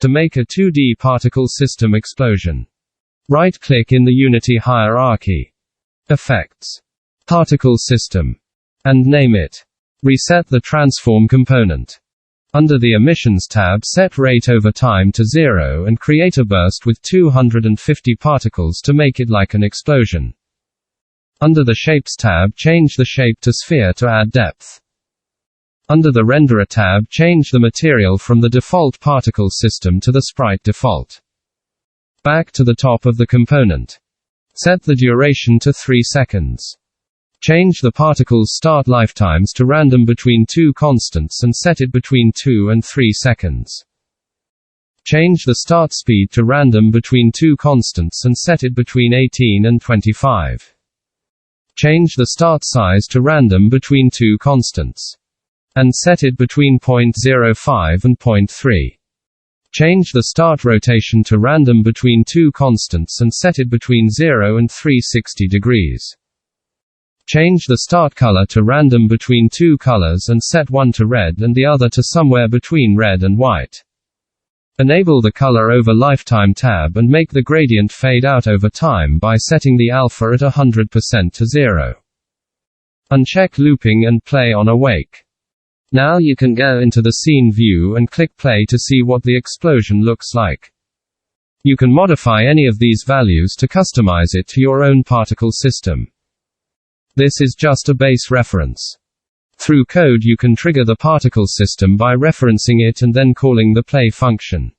to make a 2D particle system explosion. Right-click in the Unity hierarchy. Effects. Particle System. And name it. Reset the transform component. Under the Emissions tab, set rate over time to 0 and create a burst with 250 particles to make it like an explosion. Under the Shapes tab, change the shape to sphere to add depth. Under the Renderer tab, change the material from the default particle system to the sprite default. Back to the top of the component. Set the duration to 3 seconds. Change the particle's start lifetimes to random between 2 constants and set it between 2 and 3 seconds. Change the start speed to random between 2 constants and set it between 18 and 25. Change the start size to random between 2 constants. And set it between 0.05 and 0.3. Change the start rotation to random between 2 constants and set it between 0 and 360 degrees. Change the start color to random between 2 colors and set one to red and the other to somewhere between red and white. Enable the Color Over Lifetime tab and make the gradient fade out over time by setting the alpha at 100% to 0. Uncheck looping and play on awake. Now you can go into the scene view and click play to see what the explosion looks like. You can modify any of these values to customize it to your own particle system. This is just a base reference. Through code you can trigger the particle system by referencing it and then calling the play function.